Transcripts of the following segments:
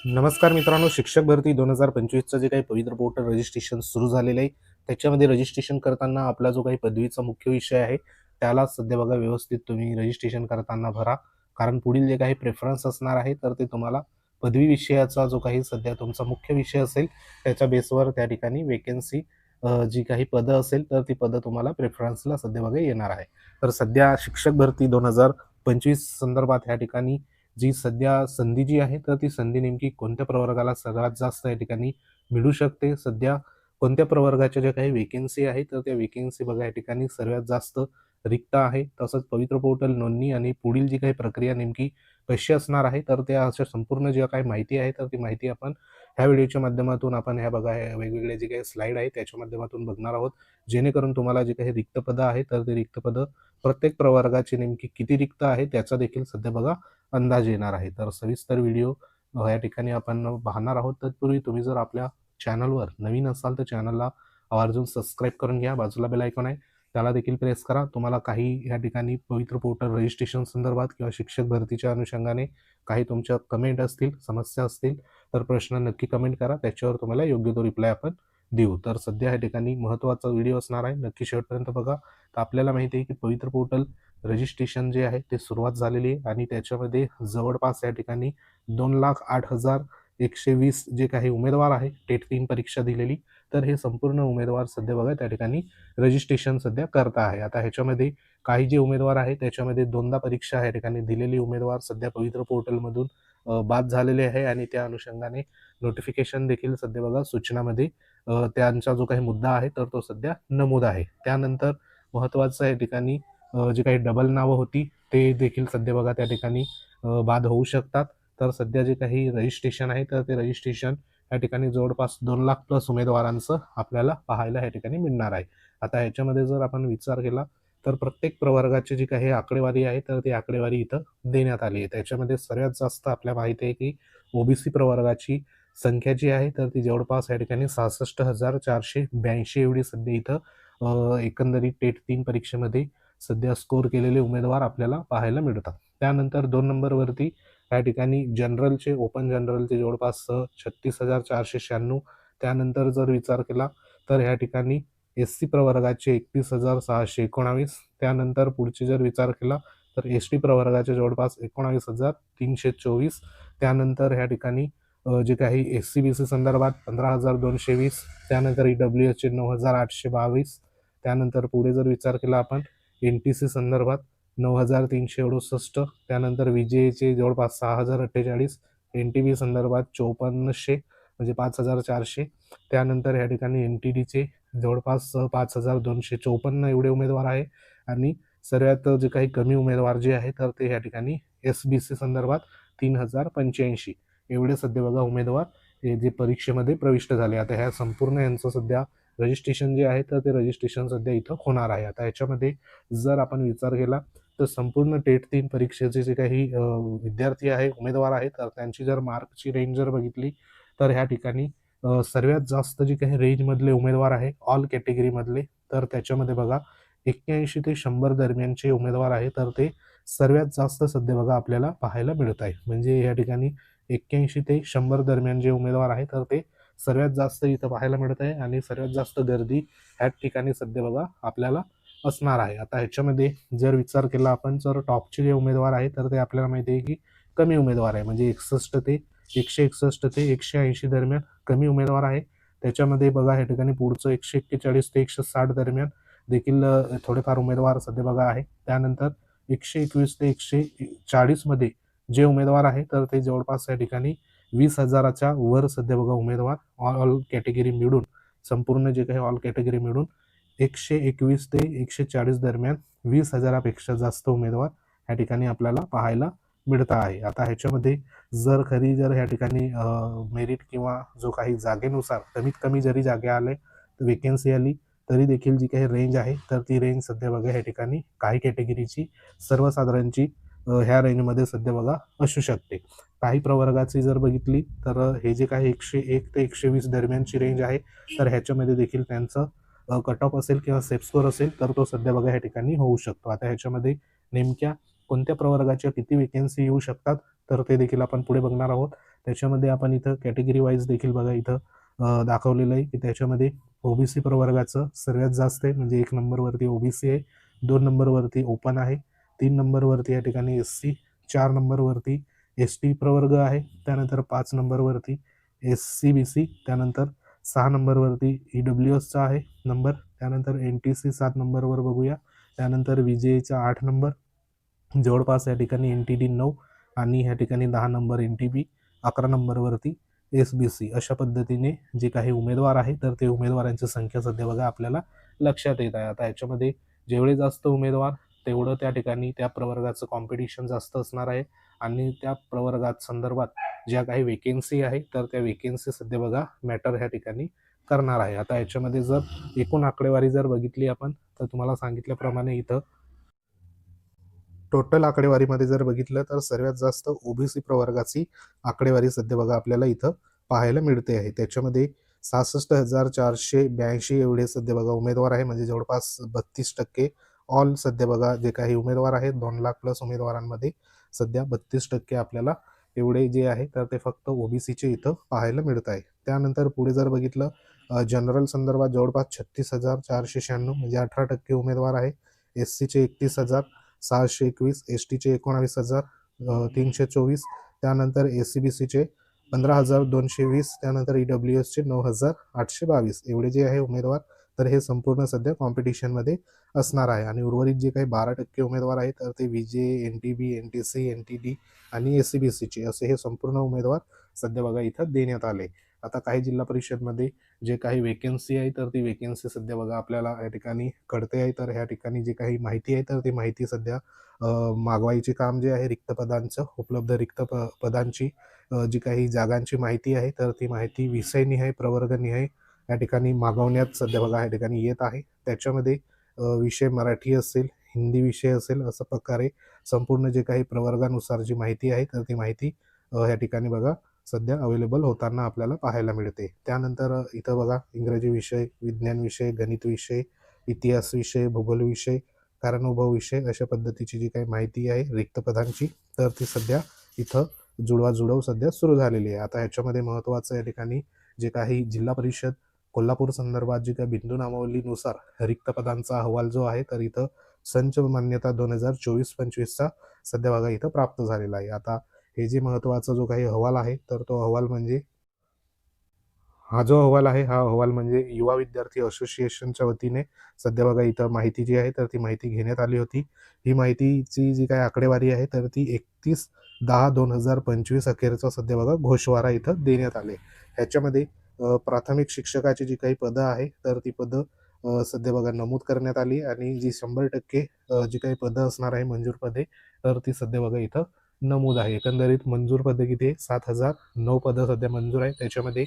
नमस्कार मित्रांनो, शिक्षक भरती 2025चं जे काही पवित्र पोर्टल रजिस्ट्रेशन सुरू झालेलं आहे, त्याच्यामध्ये रजिस्ट्रेशन करताना आपला जो काही पदवीचा मुख्य विषय आहे, त्याला सध्या बघा व्यवस्थित तुम्ही रजिस्ट्रेशन करताना भरा. कारण पुढील जे काही प्रेफरन्स असणार आहे, तर ते तुम्हाला पदवी विषयाचा जो काही सध्या तुमचा मुख्य विषय असेल, त्याच्या बेसवर त्या ठिकाणी वेकेन्सी जी काही पदं असेल, तर ती पदं तुम्हाला प्रेफरन्सला सध्या बघा येणार आहे. तर सध्या शिक्षक भरती 2025 संदर्भात ह्या ठिकाणी जी सध्या संधी जी आहे, तर ती संधी नेमकी कोणत्या प्रवर्गाला सर्वात जास्त या ठिकाणी मिळू शकते? सध्या कोणत्या प्रवर्गाच्या ज्या काही वेकेन्सी आहेत, तर त्या वेकेन्सी बघा या ठिकाणी सर्वात जास्त रिक्त आहे. तसंच पवित्र पोर्टल नोंदणी आणि पुढील जी काही प्रक्रिया नेमकी कशी असणार आहे, तर त्या अशा संपूर्ण ज्या काही माहिती आहे, तर ती माहिती आपण ह्या व्हिडिओच्या माध्यमातून आपण ह्या बघा ह्या वेगवेगळे जे काही स्लाईड आहे, त्याच्या माध्यमातून बघणार आहोत. जेणेकरून तुम्हाला जे काही रिक्त पदं आहेत, तर ते रिक्त पदं प्रत्येक प्रवर्गाची नेमकी किती रिक्त आहे, त्याचा देखील सध्या बघा अंदाज येणार आहे. तर सविस्तर व्हिडिओ या ठिकाणी आपण पाहणार आहोत. तत्पूर्वी तुम्ही जर आपल्या चॅनलवर नवीन असाल तर चॅनलला आवर्जून सबस्क्राईब करून घ्या. बाजूला बेल आयकॉन आहे, त्याला देखील प्रेस करा. तुम्हाला काही या ठिकाणी पवित्र पोर्टल रजिस्ट्रेशन संदर्भात किंवा शिक्षक भरतीच्या अनुषंगाने काही तुमच्या कमेंट असतील, समस्या असतील, तर प्रश्न नक्की कमेंट करा. त्याच्यावर तुम्हाला योग्य तो रिप्लाय आपण देऊ. तर सध्या या ठिकाणी महत्त्वाचा व्हिडिओ असणार आहे, नक्की शेवटपर्यंत बघा. तर आपल्याला माहिती आहे की पवित्र पोर्टल रजिस्ट्रेशन जे आहे ते सुरुवात झालेली आहे आणि त्याच्यामध्ये जवळपास या ठिकाणी 2,08,120 जे काही उमेदवार आहे टेट 3 परीक्षा दिलेली, तर हे संपूर्ण उमेदवार सध्या बघा त्या ठिकाणी रजिस्ट्रेशन सध्या करत आहे. आता ह्याच्यामध्ये काही जे उमेदवार आहे त्याच्यामध्ये दोनदा परीक्षा या ठिकाणी दिलेली उमेदवार सध्या पवित्र पोर्टलमधून बाद झालेले आहे आणि त्या अनुषंगाने नोटिफिकेशन देखील सध्या बघा सूचनामध्ये त्यांचा जो काही मुद्दा आहे तर तो सध्या नमूद आहे. त्यानंतर महत्त्वाचं या ठिकाणी जी काही डबल नावं होती ते देखील सध्या बघा त्या ठिकाणी बाद होऊ शकतात. तर सध्या जे काही रजिस्ट्रेशन आहे तर ते रजिस्ट्रेशन या ठिकाणी जवळपास 2,00,000 प्लस उमेदवारांचं आपल्याला पाहायला या ठिकाणी मिळणार आहे. आता ह्याच्यामध्ये जर आपण विचार केला तर प्रत्येक प्रवर्गाची जी काही आकडेवारी आहे तर ती आकडेवारी इथं देण्यात आली आहे. त्याच्यामध्ये सर्वात जास्त आपल्याला माहिती आहे की ओबीसी प्रवर्गाची संख्या जी आहे तर ती जवळपास या ठिकाणी 66,482 एवढी सध्या इथं एकंदरीत टेट 3 परीक्षेमध्ये सध्या स्कोर केलेले उमेदवार आपल्याला पाहायला मिळतात. त्यानंतर 2 नंबरवरती या ठिकाणी जनरलचे ओपन जनरलचे जवळपास 36,496. त्यानंतर जर विचार केला तर या ठिकाणी एस-सी प्रवर्गाचे 31,619. त्यानंतर पुढचे जर विचार केला तर एस-टी प्रवर्गाचे जवळपास 19,324. त्यानंतर या ठिकाणी जे काही एस-सी-बी-सी संदर्भात 15,220. त्यानंतर ईडब्ल्यू-एसचे 9,822. त्यानंतर पुढे जर विचार केला आपण एन-टी-सी संदर्भात 9,368. त्यानंतर विजेचे जवळपास 6,048. एन-टी-बी संदर्भात 5,400 म्हणजे 5,400. त्यानंतर या ठिकाणी एन-टी-डीचे जवळपास 5,254 एवढे उमेदवार आहे आणि सर्वात जे काही कमी उमेदवार जे आहे तर ते या ठिकाणी एस-बी-सी संदर्भात 3,085 एवढे सध्या बघा उमेदवार हे जे परीक्षेमध्ये प्रविष्ट झाले. आता ह्या संपूर्ण यांचं सध्या रजिस्ट्रेशन जे आहे तर ते रजिस्ट्रेशन सध्या इथं होणार आहे. आता ह्याच्यामध्ये जर आपण विचार केला तर संपूर्ण टेट 3 परीक्षेचे जे काही विद्यार्थी आहे, उमेदवार आहेत, तर त्यांची जर मार्कची रेंज जर बघितली तर ह्या ठिकाणी सर्वात जास्त जे काही रेंजमधले उमेदवार आहे ऑल कॅटेगरीमधले, तर त्याच्यामध्ये बघा 81 ते 100 दरम्यानचे उमेदवार आहे, तर ते सर्वात जास्त सध्या बघा आपल्याला पाहायला मिळत आहे. म्हणजे या ठिकाणी 81 ते 100 दरम्यान जे उमेदवार आहे तर ते सर्वात जास्त इथं पाहायला मिळत आहे आणि सर्वात जास्त गर्दी ह्याच ठिकाणी सध्या बघा आपल्याला असणार आहे. आता ह्याच्यामध्ये जर विचार केला आपण तर टॉपचे जे उमेदवार आहे तर ते आपल्याला माहिती आहे की कमी उमेदवार आहे. म्हणजे 61 ते 161 ते 180 दरम्यान कमी उमेदवार आहे. त्याच्यामध्ये बघा ह्या ठिकाणी पुढचं 141 ते 160 दरम्यान देखील थोडेफार उमेदवार सध्या बघा आहे. त्यानंतर 121 ते 140 मध्ये जे उमेदवार आहे तर ते जवळपास या ठिकाणी 20,000च्या वर सध्या बघा उमेदवार ऑल कॅटेगरी मिळून संपूर्ण जे काही ऑल कॅटेगरी मिळून 121 ते 140 दरम्यान 20,000पेक्षा जास्त उमेदवार या ठिकाणी आपल्याला पाहायला मिळत आहे. आता ह्याच्यामध्ये जर ह्या ठिकाणी मेरिट किंवा जो काही जागेनुसार कमीत कमी जरी जागा आले वेकेन्सी आली तरी देखील जी काही रेंज आहे तर ती रेंज सध्या बघा ह्या ठिकाणी काही कॅटेगरीची सर्वसाधारणची ह्या रेंजमध्ये सध्या बघा असू शकते. काही प्रवर्गाची जर बघितली तर हे जे काही 101 ते 120 दरम्यानची रेंज आहे तर ह्याच्यामध्ये देखील त्यांचं कट ऑफ असेल किंवा सेफ स्कोर असेल तर तो सध्या बघा ह्या ठिकाणी होऊ शकतो. आता ह्याच्यामध्ये नेमक्या कोणत्या प्रवर्गाच्या किती वेकेन्सी येऊ शकतात तर ते देखील आपण पुढे बघणार आहोत. त्याच्यामध्ये आपण इथं कॅटेगरी वाईज देखील बघा इथं दाखवलेलं आहे की त्याच्यामध्ये ओबीसी प्रवर्गाचं सर्वात जास्त आहे, म्हणजे 1 नंबरवरती ओबीसी आहे, 2 नंबरवरती ओपन आहे, 3 नंबरवरती या ठिकाणी एससी, 4 नंबरवरती एसटी प्रवर्ग आहे, त्यानंतर 5 नंबरवरती एससी बीसी, त्यानंतर 6 नंबरवरती ईडब्ल्यूएसचा आहे नंबर, त्यानंतर एनटीसी 7 नंबरवर बघूया, त्यानंतर विजेचा 8 नंबर, जवळपास या ठिकाणी एनटीडी 9 आणि ह्या ठिकाणी 10 नंबर एनटीबी, 11 नंबरवरती एसबीसी. अशा पद्धतीने जे काही उमेदवार आहे तर ते उमेदवारांची संख्या सध्या बघा आपल्याला लक्षात येत आहे. आता याच्यामध्ये जेवढे जास्त उमेदवार तेवढं त्या ठिकाणी त्या प्रवर्गाचं कॉम्पिटिशन जास्त असणार आहे आणि त्या प्रवर्गात संदर्भात ज्या काही वेकेन्सी आहे तर त्या वेकेन्सी सध्या बघा मॅटर ह्या ठिकाणी करणार आहे. आता याच्यामध्ये जर एकूण आकडेवारी जर बघितली आपण तर तुम्हाला सांगितल्याप्रमाणे इथं टोटल आकडेवारीमध्ये जर बघितलं तर सर्वात जास्त ओबीसी प्रवर्गाची आकडेवारी सध्या बघा आपल्याला इथं पाहायला मिळते आहे. त्याच्यामध्ये 66,482 एवढे सध्या बघा उमेदवार आहे, म्हणजे जवळपास 32% ऑल सध्या बघा जे काही उमेदवार आहेत 2 लाख प्लस उमेदवारांमध्ये सध्या 32% आपल्याला एवढे जे आहे तर ते फक्त ओबीसीचे इथं पाहायला मिळत आहे. त्यानंतर पुढे जर बघितलं जनरल संदर्भात जवळपास 36,496 म्हणजे 18% उमेदवार आहे. एससीचे 31,621, एस टीचे 19,324, त्यानंतर एसीबीसीचे 15,220, त्यानंतर ईडब्ल्यूएसचे 9,822 एवढे जे आहे उमेदवार तर हे संपूर्ण सध्या कॉम्पिटिशनमध्ये असणार आहे. आणि उर्वरित जे काही 12% उमेदवार आहेत तर ते विजे, एनटीबी, एनटीसी, एनटीडी आणि एसीबीसीचे असे हे संपूर्ण उमेदवार सध्या बघा इथं देण्यात आले. आता काही जिल्हा परिषदमध्ये जे काही वेकेन्सी आहे तर ती वेकेन्सी सध्या बघा आपल्याला या ठिकाणी कळते आहे. तर ह्या ठिकाणी जी काही माहिती आहे तर ती माहिती सध्या मागवायचे काम जे आहे रिक्त पदांचं, उपलब्ध रिक्त पदांची जी काही जागांची माहिती आहे तर ती माहिती विषयनिहाय प्रवर्गनिहाय या ठिकाणी मागवण्यात सध्या बघा या ठिकाणी येत आहे. त्याच्यामध्ये विषय मराठी असेल, हिंदी विषय असेल, असं प्रकारे संपूर्ण जे काही प्रवर्गानुसार जी माहिती आहे तर ती माहिती या ठिकाणी बघा सध्या अवेलेबल होताना आपल्याला पाहायला मिळते. त्यानंतर इथं बघा इंग्रजी विषय, विज्ञान विषय, गणित विषय, इतिहास विषय, भूगोल विषय, कारणोभाव विषय अशा पद्धतीची जी काही माहिती आहे रिक्त पदांची तर ती सध्या इथं जुळवाजुळव सध्या सुरू झालेली आहे. आता ह्याच्यामध्ये महत्त्वाचं या ठिकाणी जे काही जिल्हा परिषद कोल्हापूर संदर्भात जी काही बिंदू नामावलीनुसार रिक्त पदांचा अहवाल जो आहे तर इथं संच मान्यता 2024-25चा सध्या बघा इथं प्राप्त झालेला आहे. आता हे जे महत्त्वाचा जो काही अहवाल आहे तर तो अहवाल म्हणजे हा जो अहवाल आहे हा अहवाल म्हणजे युवा विद्यार्थी असोसिएशनच्या वतीने सध्या बघा इथं माहिती जी आहे तर ती माहिती घेण्यात आली होती. ही माहितीची जी काही आकडेवारी आहे तर ती 31/10/2025 अखेरचा सध्या बघा घोषवारा इथं देण्यात आले. ह्याच्यामध्ये प्राथमिक शिक्षकाची जी काही पदं आहे तर ती पदं सध्या बघा नमूद करण्यात आली आणि जी 100% जी काही पदं असणार आहे मंजूर पदे तर ती सध्या बघा इथं नमूद आहे. एकंदरीत मंजूर पदे किती आहे? 7,009 पदं सध्या मंजूर आहे. त्याच्यामध्ये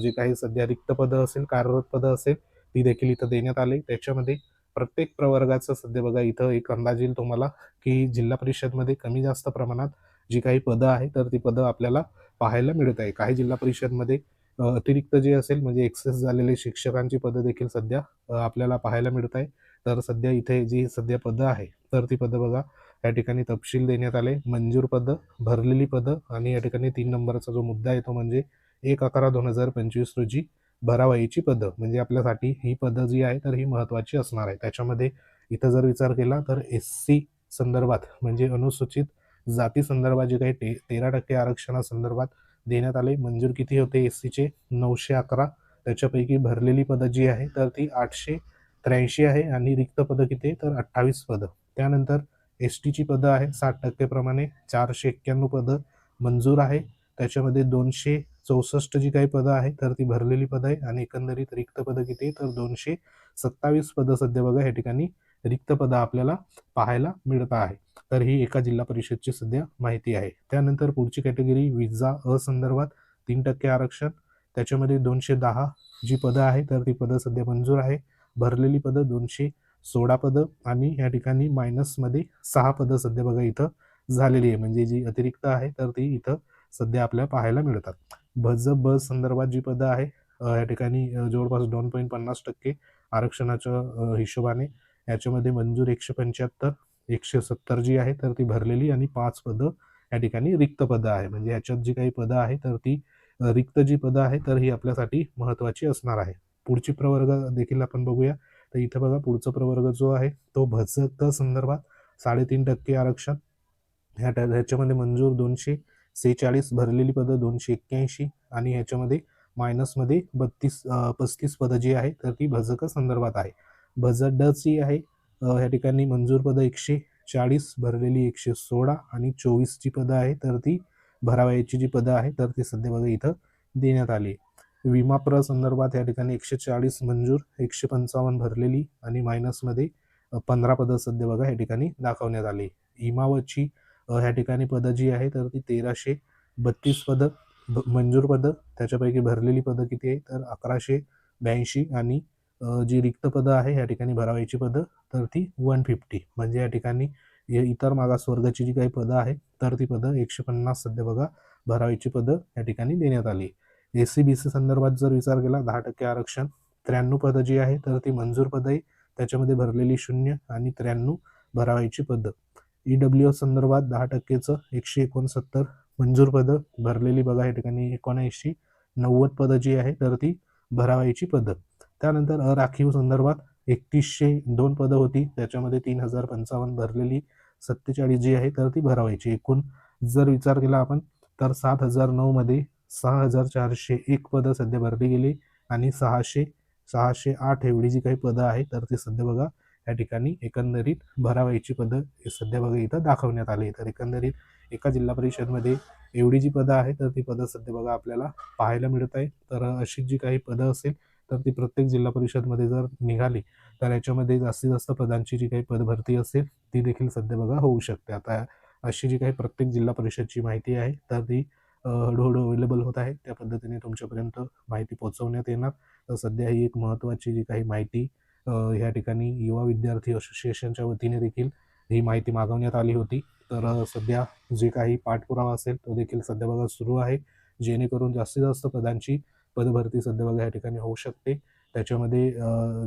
जे काही सध्या रिक्त पदं असेल, कार्यरत पदं असेल ती देखील इथं देण्यात आली. त्याच्यामध्ये प्रत्येक प्रवर्गाचं सध्या बघा इथं एक अंदाज येईल तुम्हाला की जिल्हा परिषदमध्ये कमी जास्त प्रमाणात जी काही पदं आहे तर ती पदं आपल्याला पाहायला मिळत आहे. काही जिल्हा परिषदमध्ये अतिरिक्त जे असेल म्हणजे एक्सेस झालेले शिक्षकांची पदं देखील सध्या आपल्याला पाहायला मिळत आहे. तर सध्या इथे जी सध्या पदं आहे तर ती पदं बघा या ठिकाणी तपशील देण्यात आले. मंजूर पदं, भरलेली पदं आणि या ठिकाणी 3 नंबरचा जो मुद्दा आहे तो म्हणजे 1/11/2025 रोजी भरावयाची पदं, म्हणजे आपल्यासाठी ही पदं जी आहे तर ही महत्त्वाची असणार आहे. त्याच्यामध्ये इथं जर विचार केला तर एससी संदर्भात म्हणजे अनुसूचित जाती संदर्भात जे काही 13% आरक्षणासंदर्भात देण्यात आले. मंजूर किती होते एससीचे? 911. त्याच्यापैकी भरलेली पदं जी आहे तर ती 883 आहे आणि रिक्त पदं किती आहे? तर 28 पदं. त्यानंतर एस टीची पदं आहे 60% प्रमाणे 491 पदं मंजूर आहे. त्याच्यामध्ये 264 जी काही पदं आहे तर ती भरलेली पदं आहे आणि एकंदरीत रिक्त पदं किती आहे? तर 227 पदं सध्या बघा या ठिकाणी रिक्त पदं आपल्याला पाहायला मिळत आहे. तर ही एका जिल्हा परिषदची सध्या माहिती आहे. त्यानंतर पुढची कॅटेगरी विजा संदर्भात 3% आरक्षण. त्याच्यामध्ये 210 जी पदं आहे तर ती पदं सध्या मंजूर आहे. भरलेली पदं 216 पदं आणि या ठिकाणी मायनसमध्ये 6 पदं सध्या बघा इथं झालेली आहे. म्हणजे जी अतिरिक्त आहे तर ती इथं सध्या आपल्याला पाहायला मिळतात. ब संदर्भात जी पदं आहे या ठिकाणी जवळपास 2.50% आरक्षणाच्या हिशोबाने याच्यामध्ये मंजूर 175, 170 जी आहे तर ती भरलेली आणि 5 पदं या ठिकाणी रिक्त पदं आहे. म्हणजे ह्याच्यात जी काही पदं आहे तर ती रिक्त जी पदं आहे तर ही आपल्यासाठी महत्त्वाची असणार आहे. पुढची प्रवर्ग देखील आपण बघूया. तर इथं बघा पुढचा प्रवर्ग जो आहे तो भजत संदर्भात 3.5% आरक्षण ह्याच्यामध्ये मंजूर 246 भरलेली पदं 281 आणि ह्याच्यामध्ये मायनसमध्ये 35 पदं जी आहे तर ती भजक संदर्भात आहे. भजत ड ची आहे ह्या ठिकाणी मंजूर पदं 140 भरलेली 116 आणि 24 जी पदं आहे तर ती भरावयाची जी पदं आहे तर ती सध्या बघा इथं देण्यात आली. विमा संदर्भात या ठिकाणी 140 मंजूर 155 भरलेली आणि मायनसमध्ये 15 पदं सध्या बघा या ठिकाणी दाखवण्यात आली. इमावतची ह्या ठिकाणी पदं जी आहे तर ती 1332 पदं मंजूर पदं त्याच्यापैकी भरलेली पदं किती आहे तर 1182 आणि जी रिक्त पदं आहे या ठिकाणी भरावयाची पदं तर ती 150 म्हणजे या ठिकाणी इतर मागासवर्गाची जी काही पदं आहे तर ती पदं 150 सध्या बघा भरावयाची पदं या ठिकाणी देण्यात आली. SC-BC संदर्भात जर विचार केला 10% आरक्षण 93 पदं जी आहे तर ती मंजूर पदं आहे त्याच्यामध्ये भरलेली 0 आणि 93 भरावयाची पदं. EWS संदर्भात 10%चं 169 मंजूर पदं भरलेली बघा या ठिकाणी 79 90 पदं जी आहे तर ती भरावयाची पदं. त्यानंतर अराखीव संदर्भात 3102 पदं होती त्याच्यामध्ये 3055 भरलेली 47 जी आहे तर ती भरावयाची. एकूण जर विचार केला आपण तर 7009 मध्ये 6401 पदं सध्या भरली गेली आणि 608 एवढी जी काही पदं आहे तर ती सध्या बघा या ठिकाणी एकंदरीत भरावयाची पदं सध्या बघा इथं दाखवण्यात आली. तर एकंदरीत एका जिल्हा परिषदमध्ये एवढी जी पदं आहे तर ती पदं सध्या बघा आपल्याला पाहायला मिळत आहे. तर अशी जी काही पदं असेल तर ती प्रत्येक जिल्हा परिषदमध्ये जर निघाली तर याच्यामध्ये जास्तीत जास्त पदांची जी काही पदभरती असेल ती देखील सध्या बघा होऊ शकते. आता अशी जी काही प्रत्येक जिल्हा परिषदची माहिती आहे तर ती हळूहळू अवेलेबल होत आहे. त्या पद्धतीने तुमच्यापर्यंत माहिती पोहोचवण्यात येणार. तर सध्या ही एक महत्त्वाची जी काही माहिती या ठिकाणी युवा विद्यार्थी असोसिएशनच्या वतीने देखील ही माहिती मागवण्यात आली होती. तर सध्या जे काही पाठपुरावा असेल तो देखील सध्या बघा सुरू आहे जेणेकरून जास्तीत जास्त पदांची पदभरती सध्या बघा या ठिकाणी होऊ शकते. त्याच्यामध्ये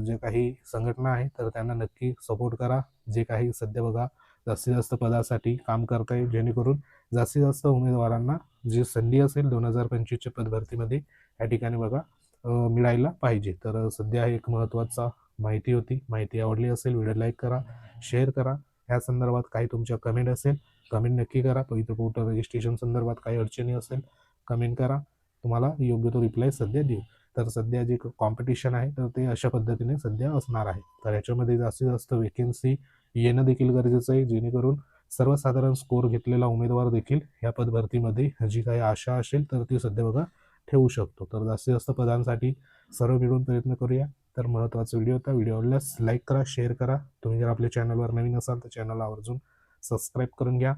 जे काही संघटना आहे तर त्यांना नक्की सपोर्ट करा. जे काही सध्या बघा जास्तीत जास्त पदासाठी काम करत आहे जेणेकरून जास्तीत जास्त उमेदवारांना जी संधी असेल 2025च्या पदभरतीमध्ये या ठिकाणी बघा मिळायला पाहिजे. तर सध्या एक महत्त्वाचा माहिती होती. माहिती आवडली असेल व्हिडिओ लाईक करा, शेअर करा. ह्या संदर्भात काही तुमच्या कमेंट असेल कमेंट नक्की करा. इथं पोर्टल रजिस्ट्रेशन संदर्भात काही अडचणी असेल कमेंट करा. तुम्हाला योग्य तो रिप्लाय सध्या देऊ. तर सध्या जे कॉम्पिटिशन आहे तर ते अशा पद्धतीने सध्या असणार आहे. तर याच्यामध्ये जास्तीत जास्त वेकेन्सी येणं देखील गरजेचं आहे जेणेकरून सर्वसाधारण स्कोर घेतलेला उमेदवार देखील या पदभरतीमध्ये जी काही आशा असेल तर ती सध्या बघा ठेवू शकतो. तर जास्तीत जास्त पदांसाठी सर्व मिळून प्रयत्न करूया. तर महत्त्वाचा व्हिडिओ होता. व्हिडिओ आवडल्यास लाईक करा, शेअर करा. तुम्ही जर आपल्या चॅनलवर नवीन असाल तर चॅनलला आवर्जून सबस्क्राईब करून घ्या.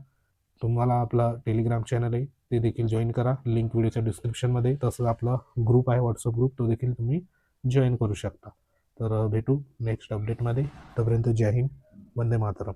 तुम्हाला आपला टेलिग्राम चॅनल आहे ते देखील जॉईन करा. लिंक व्हिडिओच्या डिस्क्रिप्शनमध्ये. तसंच आपला ग्रुप आहे व्हॉट्सअप ग्रुप तो देखील तुम्ही जॉईन करू शकता. तर भेटू नेक्स्ट अपडेटमध्ये. तोपर्यंत जय हिंद, वंदे मातरम.